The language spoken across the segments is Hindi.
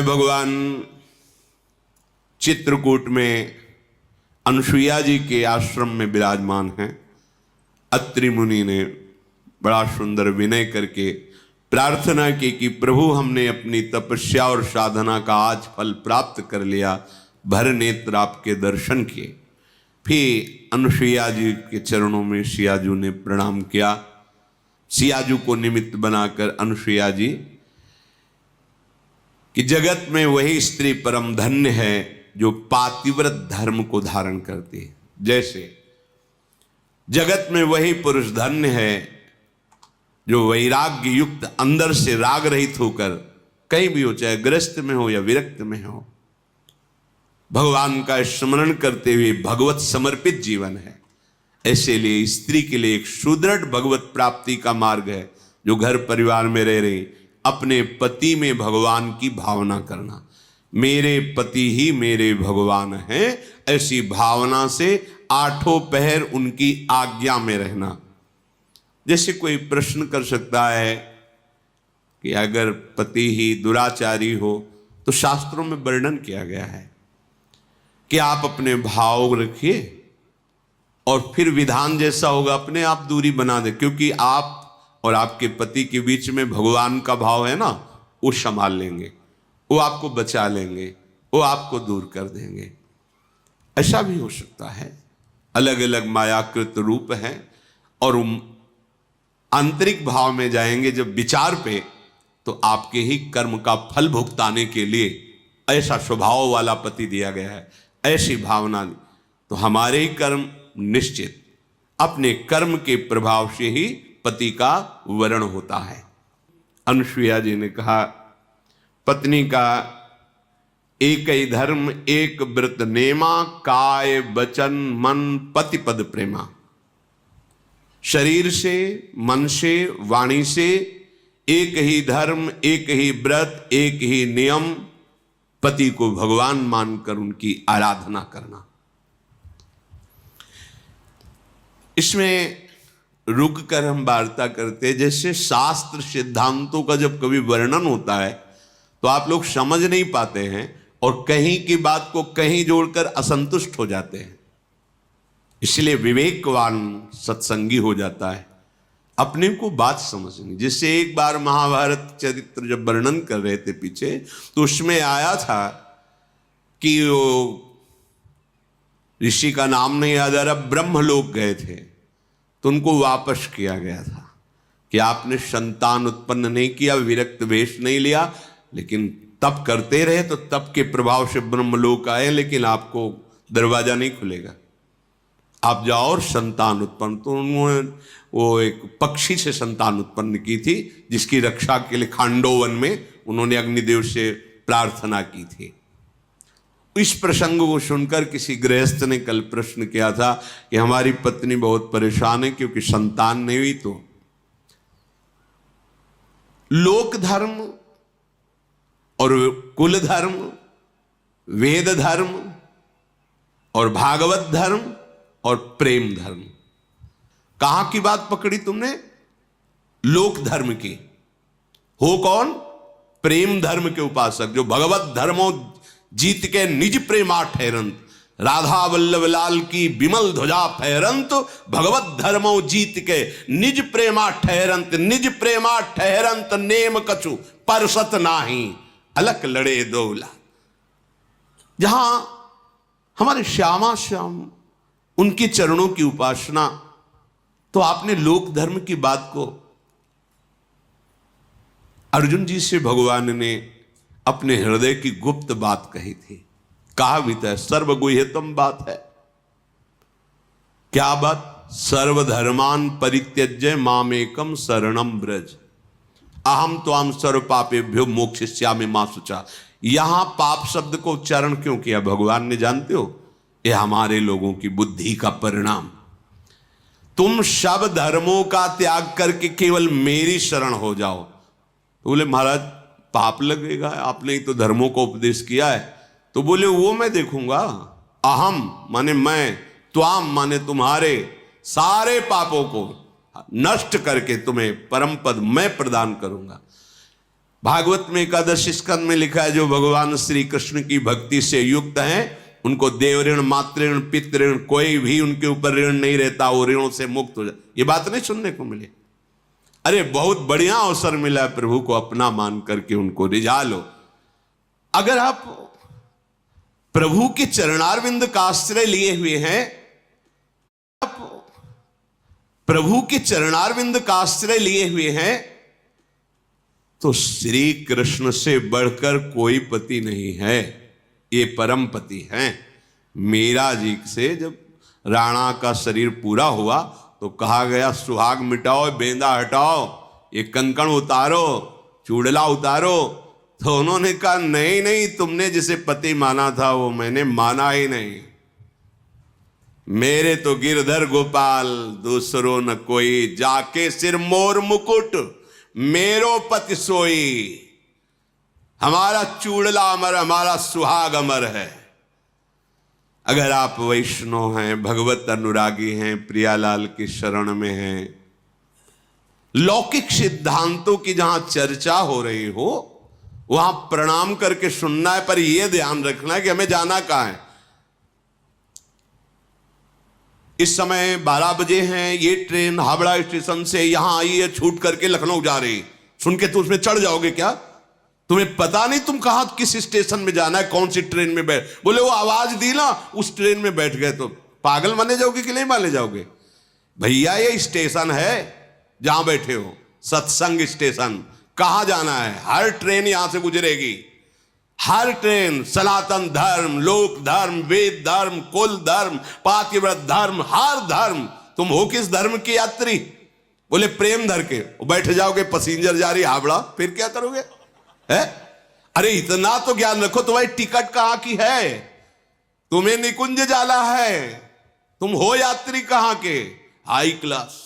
भगवान चित्रकूट में अनुसुईया जी के आश्रम में विराजमान हैं। अत्रि मुनि ने बड़ा सुंदर विनय करके प्रार्थना की कि प्रभु हमने अपनी तपस्या और साधना का आज फल प्राप्त कर लिया, भर नेत्र आपके दर्शन किए। फिर अनुसुईया जी के चरणों में सियाजू ने प्रणाम किया। सियाजू को निमित्त बनाकर अनुसुईया जी कि जगत में वही स्त्री परम धन्य है जो पातिव्रत धर्म को धारण करती है, जैसे जगत में वही पुरुष धन्य है जो वैराग्य युक्त अंदर से राग रहित होकर कहीं भी हो, चाहे ग्रस्त में हो या विरक्त में हो, भगवान का स्मरण करते हुए भगवत समर्पित जीवन है। ऐसे लिए स्त्री के लिए एक सुदृढ़ भगवत प्राप्ति का मार्ग है जो घर परिवार में रह रही अपने पति में भगवान की भावना करना। मेरे पति ही मेरे भगवान हैं, ऐसी भावना से आठों पहर उनकी आज्ञा में रहना। जैसे कोई प्रश्न कर सकता है कि अगर पति ही दुराचारी हो तो शास्त्रों में वर्णन किया गया है कि आप अपने भाव रखिए और फिर विधान जैसा होगा अपने आप दूरी बना दे, क्योंकि आप और आपके पति के बीच में भगवान का भाव है ना, वो संभाल लेंगे, वो आपको बचा लेंगे, वो आपको दूर कर देंगे। ऐसा भी हो सकता है। अलग अलग मायाकृत रूप हैं और आंतरिक भाव में जाएंगे जब विचार पे, तो आपके ही कर्म का फल भुगताने के लिए ऐसा स्वभाव वाला पति दिया गया है, ऐसी भावना। तो हमारे ही कर्म निश्चित, अपने कर्म के प्रभाव से ही पति का वरण होता है। अनुसुईया जी ने कहा, पत्नी का एक ही धर्म एक व्रत नेमा, काय वचन मन पति पद प्रेमा। शरीर से, मन से, वाणी से एक ही धर्म, एक ही व्रत, एक ही नियम, पति को भगवान मानकर उनकी आराधना करना। इसमें रुक कर हम वार्ता करते, जैसे शास्त्र सिद्धांतों का जब कभी वर्णन होता है तो आप लोग समझ नहीं पाते हैं और कहीं की बात को कहीं जोड़कर असंतुष्ट हो जाते हैं। इसलिए विवेकवान सत्संगी हो जाता है, अपने को बात समझनी। जिससे एक बार महाभारत चरित्र जब वर्णन कर रहे थे पीछे, तो उसमें आया था कि वो ऋषि का नाम नहीं याद आ रहा, ब्रह्मलोक गए थे तो उनको वापस किया गया था कि आपने संतान उत्पन्न नहीं किया, विरक्त वेश नहीं लिया, लेकिन तप करते रहे तो तप के प्रभाव से ब्रह्मलोक आए, लेकिन आपको दरवाजा नहीं खुलेगा, आप जाओ और संतान उत्पन्न। तो उन्होंने वो एक पक्षी से संतान उत्पन्न की थी, जिसकी रक्षा के लिए खांडोवन में उन्होंने अग्निदेव से प्रार्थना की थी। इस प्रसंग को सुनकर किसी गृहस्थ ने कल प्रश्न किया था कि हमारी पत्नी बहुत परेशान है क्योंकि संतान नहीं हुई। तो लोक धर्म और कुल धर्म, वेद धर्म और भागवत धर्म और प्रेम धर्म, कहां की बात पकड़ी तुमने? लोक धर्म की। हो कौन? प्रेम धर्म के उपासक, जो भगवत धर्मों जीत के निज प्रेमा ठहरंत, राधा वल्लभ लाल की विमल ध्वजा फहरंत, भगवत धर्मों जीत के निज प्रेमा ठहरंत, निज प्रेमा ठहरंत नेम कछु परसत नाही, अलक लड़े दौला। जहां हमारे श्यामा श्याम उनके चरणों की उपासना, तो आपने लोक धर्म की बात को अर्जुन जी से भगवान ने अपने हृदय की गुप्त बात कही थी। कहा भी था, सर्वगुह्यतम बात है। क्या बात? सर्वधर्मान परित्यज्य मामेकम शरणम ब्रज, अहम त्वाम सर्व पापेभ्यो मोक्षयिष्यामि मा शुचा। यहां पाप शब्द को उच्चारण क्यों किया भगवान ने, जानते हो? यह हमारे लोगों की बुद्धि का परिणाम। तुम सब धर्मों का त्याग करके केवल मेरी शरण हो जाओ। तो बोले महाराज पाप लगेगा, आपने ही तो धर्मों को उपदेश किया है। तो बोले वो मैं देखूंगा। अहम माने मैं, त्वाम माने तुम्हारे सारे पापों को नष्ट करके तुम्हें परम पद मैं प्रदान करूंगा। भागवत में एकादश स्कंद में लिखा है, जो भगवान श्री कृष्ण की भक्ति से युक्त हैं उनको देव ऋण, मातृ ऋण, पितृ ऋण, कोई भी उनके ऊपर ऋण नहीं रहता, वो ऋणों से मुक्त हो जाए। ये बात नहीं सुनने को मिली। अरे बहुत बढ़िया अवसर मिला है, प्रभु को अपना मान करके उनको रिझा लो। अगर आप प्रभु के चरणारविंद का आश्रय लिए हुए हैं, आप प्रभु के चरणारविंद का आश्रय लिए हुए हैं, तो श्री कृष्ण से बढ़कर कोई पति नहीं है, ये परम पति हैं। मीरा जी से जब राणा का शरीर पूरा हुआ तो कहा गया सुहाग मिटाओ, बेंदा हटाओ, ये कंकण उतारो, चूड़ला उतारो। तो उन्होंने कहा नहीं नहीं, तुमने जिसे पति माना था वो मैंने माना ही नहीं। मेरे तो गिरधर गोपाल दूसरो न कोई, जाके सिर मोर मुकुट मेरो पति सोई। हमारा चूड़ला अमर, हमारा सुहाग अमर है। अगर आप वैष्णव हैं, भगवत अनुरागी हैं, प्रियालाल की शरण में हैं, लौकिक सिद्धांतों की जहां चर्चा हो रही हो वहां प्रणाम करके सुनना है, पर यह ध्यान रखना है कि हमें जाना कहां है। इस समय 12 बजे हैं, ये ट्रेन हावड़ा स्टेशन से यहां आई है, छूट करके लखनऊ जा रही। सुन के तो उसमें चढ़ जाओगे क्या? तुम्हें पता नहीं तुम कहां किस स्टेशन में जाना है, कौन सी ट्रेन में बैठ, बोले वो आवाज दी ना उस ट्रेन में बैठ गए, तो पागल माने जाओगे कि नहीं माने जाओगे? भैया ये स्टेशन है जहां बैठे हो, सत्संग स्टेशन। कहां जाना है? हर ट्रेन यहां से गुजरेगी, हर ट्रेन। सनातन धर्म, लोक धर्म, वेद धर्म, कुल धर्म, पातिव्रत धर्म, हर धर्म। तुम हो किस धर्म की यात्री? बोले प्रेम धर के। बैठ जाओगे, पैसेंजर जा रही हावड़ा, फिर क्या करोगे? है? अरे इतना तो ज्ञान रखो, तुम्हारी टिकट कहां की है? तुम्हें निकुंज जाना है, तुम हो यात्री कहां के? हाई क्लास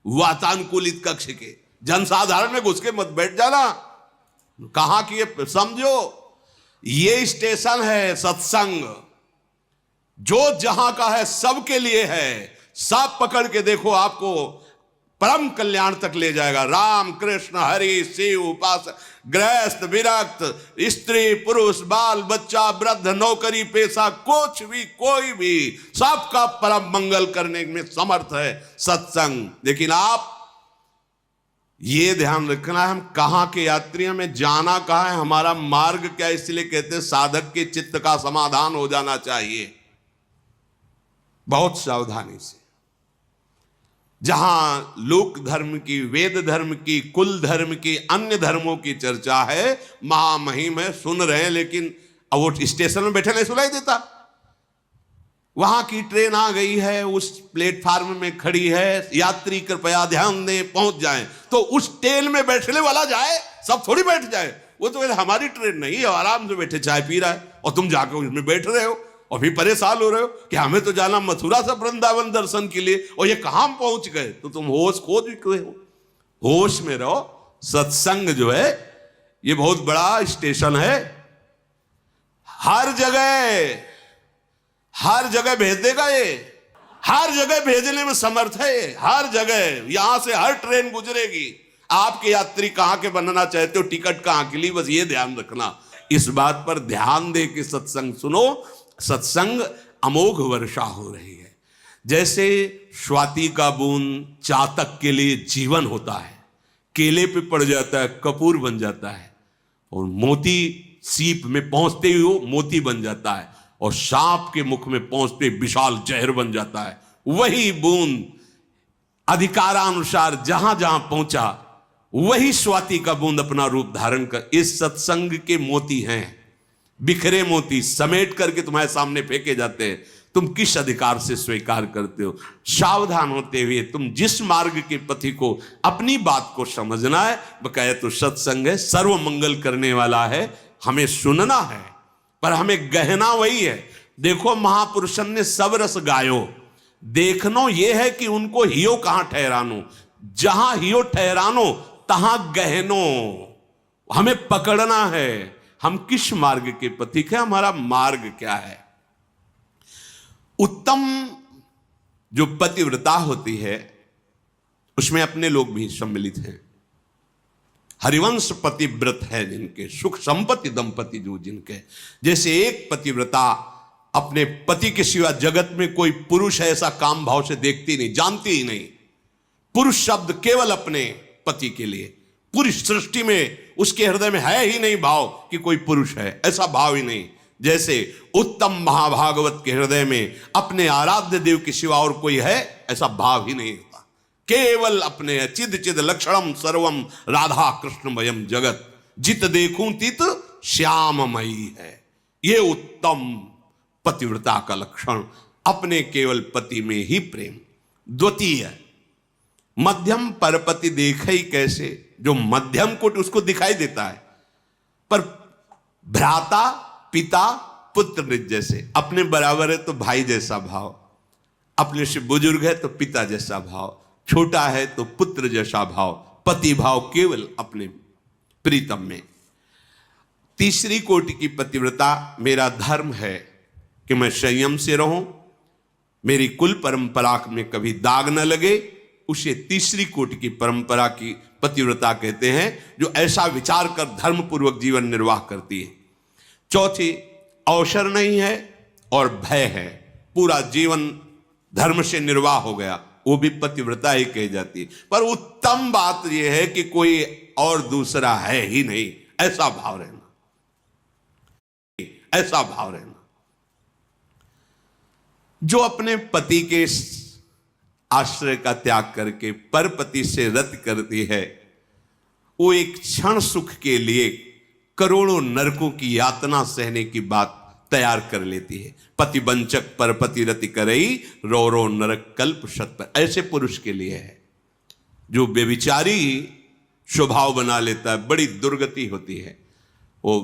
वातानुकूलित कक्ष के, जनसाधारण में घुस के मत बैठ जाना। कहां की है समझो। ये स्टेशन है सत्संग, जो जहां का है सबके लिए है। सब पकड़ के देखो, आपको परम कल्याण तक ले जाएगा। राम कृष्ण हरि शिव उपासक, गृहस्थ विरक्त, स्त्री पुरुष, बाल बच्चा, वृद्ध, नौकरी पेशा, कुछ भी कोई भी, सबका परम मंगल करने में समर्थ है सत्संग। लेकिन आप ये ध्यान रखना है, हम कहां के यात्री हैं, हमें जाना कहां है, हमारा मार्ग क्या है। इसलिए कहते हैं साधक के चित्त का समाधान हो जाना चाहिए बहुत सावधानी से। जहां लोक धर्म की, वेद धर्म की, कुल धर्म की, अन्य धर्मों की चर्चा है, महामहिम है, सुन रहे हैं, लेकिन अब वो स्टेशन में बैठे नहीं सुनाई देता। वहां की ट्रेन आ गई है, उस प्लेटफार्म में खड़ी है, यात्री कृपया ध्यान दें, पहुंच जाएं। तो उस ट्रेन में बैठने वाला जाए, सब थोड़ी बैठ जाए। वो तो हमारी ट्रेन नहीं है, आराम से बैठे चाय पी रहा है, और तुम जाकर उसमें बैठ रहे हो और भी परेशान हो रहे हो कि हमें तो जाना मथुरा से वृंदावन दर्शन के लिए, और ये कहां पहुंच गए। तो तुम होश खो चुके हो, होश में रहो। सत्संग जो है ये बहुत बड़ा स्टेशन है, हर जगह भेज देगा। ये हर जगह भेजने में समर्थ है, हर जगह। यहां से हर ट्रेन गुजरेगी। आपके यात्री कहां के बनना चाहते हो, टिकट कहां के लिए, बस ये ध्यान रखना। इस बात पर ध्यान दे के सत्संग सुनो। सत्संग अमोघ वर्षा हो रही है। जैसे स्वाति का बूंद चातक के लिए जीवन होता है, केले पे पड़ जाता है कपूर बन जाता है, और मोती सीप में पहुंचते ही वो मोती बन जाता है, और सांप के मुख में पहुंचते विशाल जहर बन जाता है। वही बूंद अधिकारानुसार जहां जहां पहुंचा, वही स्वाति का बूंद अपना रूप धारण कर। इस सत्संग के मोती हैं, बिखरे मोती समेट करके तुम्हारे सामने फेंके जाते हैं। तुम किस अधिकार से स्वीकार करते हो? सावधान होते हुए तुम जिस मार्ग के पथी को अपनी बात को समझना है, बकाया तो सत्संग है, सर्व मंगल करने वाला है, हमें सुनना है, पर हमें गहना वही है। देखो महापुरुषन ने सब रस गायो, देखनो ये है कि उनको हियो कहां ठहरानो, जहां हियो ठहरानो तहां गहनो। हमें पकड़ना है, हम किस मार्ग के पथिक हैं, हमारा मार्ग क्या है। उत्तम जो पतिव्रता होती है उसमें अपने लोग भी सम्मिलित हैं। हरिवंश पतिव्रत है जिनके, सुख संपत्ति दंपति जो जिनके, जैसे एक पतिव्रता अपने पति के सिवा जगत में कोई पुरुष ऐसा काम भाव से देखती नहीं, जानती ही नहीं। पुरुष शब्द केवल अपने पति के लिए, पूरी सृष्टि में उसके हृदय में है ही नहीं भाव कि कोई पुरुष है, ऐसा भाव ही नहीं। जैसे उत्तम महाभागवत के हृदय में अपने आराध्य देव के सिवा और कोई है, ऐसा भाव ही नहीं होता। केवल अपने चिद चिद लक्षणम सर्वम राधा कृष्णमयम जगत, जित देखूं तित श्याममयी है। ये उत्तम पतिव्रता का लक्षण, अपने केवल पति में ही प्रेम। द्वितीय, मध्यम परपति देखे ही कैसे, जो मध्यम कोट उसको दिखाई देता है, पर भ्राता पिता पुत्र निज जैसे, अपने बराबर है तो भाई जैसा भाव, अपने से बुजुर्ग है तो पिता जैसा भाव, छोटा है तो पुत्र जैसा भाव, पति भाव केवल अपने प्रीतम में। तीसरी कोटि की पतिव्रता, मेरा धर्म है कि मैं संयम से रहूं, मेरी कुल परंपरा में कभी दाग न लगे, उसे तीसरी कोटि की परंपरा की पतिव्रता कहते हैं, जो ऐसा विचार कर धर्म पूर्वक जीवन निर्वाह करती है। चौथी, अवसर नहीं है और भय है, पूरा जीवन धर्म से निर्वाह हो गया, वो भी पतिव्रता ही कही जाती है। पर उत्तम बात यह है कि कोई और दूसरा है ही नहीं, ऐसा भाव रहना, ऐसा भाव रहना। जो अपने पति के आश्रय का त्याग करके परपति से रत करती है, वो एक क्षण सुख के लिए करोड़ों नरकों की यातना सहने की बात तैयार कर लेती है। पति वंचक परपति रति करई, रो रो नरक कल्प शत पर। ऐसे पुरुष के लिए है जो बेविचारी स्वभाव बना लेता है, बड़ी दुर्गति होती है। वो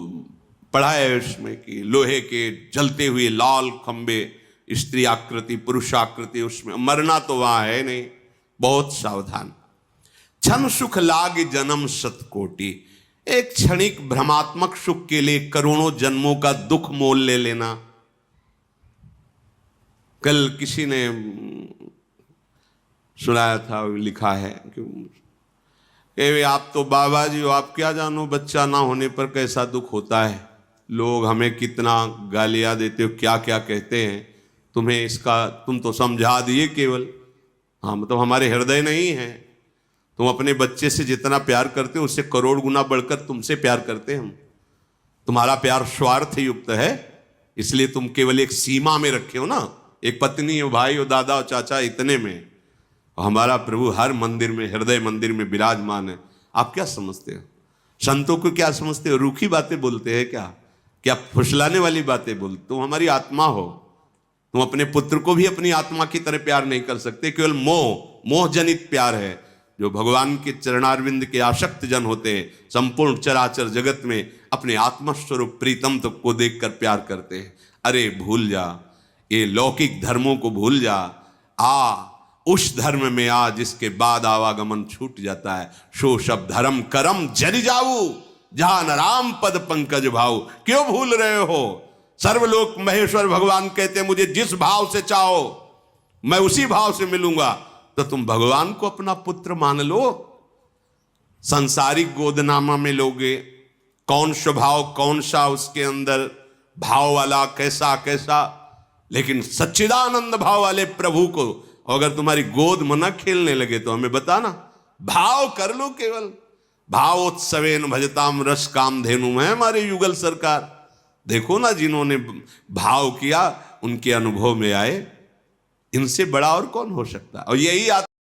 पढ़ा है उसमें कि लोहे के जलते हुए लाल खंबे, स्त्री आकृति पुरुषाकृति, उसमें मरना तो वहां है नहीं, बहुत सावधान। क्षण सुख लाग जन्म सतकोटि, एक क्षणिक भ्रमात्मक सुख के लिए करोड़ों जन्मों का दुख मोल ले लेना। कल किसी ने सुनाया था, लिखा है कि आप तो बाबा जी हो, आप क्या जानो बच्चा ना होने पर कैसा दुख होता है, लोग हमें कितना गालियां देते हो, क्या क्या कहते हैं, तुम्हें इसका तुम तो समझा दिए केवल, हम तो हमारे हृदय नहीं है, तुम अपने बच्चे से जितना प्यार करते हो उससे करोड़ गुना बढ़कर तुमसे प्यार करते हैं हम। तुम्हारा प्यार स्वार्थ युक्त है, इसलिए तुम केवल एक सीमा में रखे हो ना, एक पत्नी हो, भाई हो, दादा हो, चाचा, इतने में। हमारा प्रभु हर मंदिर में, हृदय मंदिर में विराजमान है। आप क्या समझते हो, संतों को क्या समझते हो, रूखी बातें बोलते हैं क्या, क्या फुसलाने वाली बातें बोलते? तुम हमारी आत्मा हो, तुम अपने पुत्र को भी अपनी आत्मा की तरह प्यार नहीं कर सकते, केवल मोह जनित प्यार है। जो भगवान के चरणारविंद के आसक्त जन होते हैं, संपूर्ण चराचर जगत में अपने आत्मस्वरूप प्रीतम तक को देखकर प्यार करते हैं। अरे भूल जा, ये लौकिक धर्मों को भूल जा, आ उस धर्म में आ जिसके बाद आवागमन छूट जाता है। सो सब धर्म करम जरि जाऊ, जहां न राम पद पंकज भाऊ। क्यों भूल रहे हो? सर्वलोक महेश्वर भगवान कहते हैं, मुझे जिस भाव से चाहो मैं उसी भाव से मिलूंगा। तो तुम भगवान को अपना पुत्र मान लो। संसारिक गोदनामा में लोगे, कौन स्वभाव कौन सा उसके अंदर भाव वाला, कैसा कैसा, लेकिन सच्चिदानंद भाव वाले प्रभु को अगर तुम्हारी गोद में न खेलने लगे तो हमें बताना, भाव कर लो केवल। भावोत्सवेन भजताम रस काम धेनु है हमारे युगल सरकार। देखो ना, जिन्होंने भाव किया उनके अनुभव में आए, इनसे बड़ा और कौन हो सकता? और यही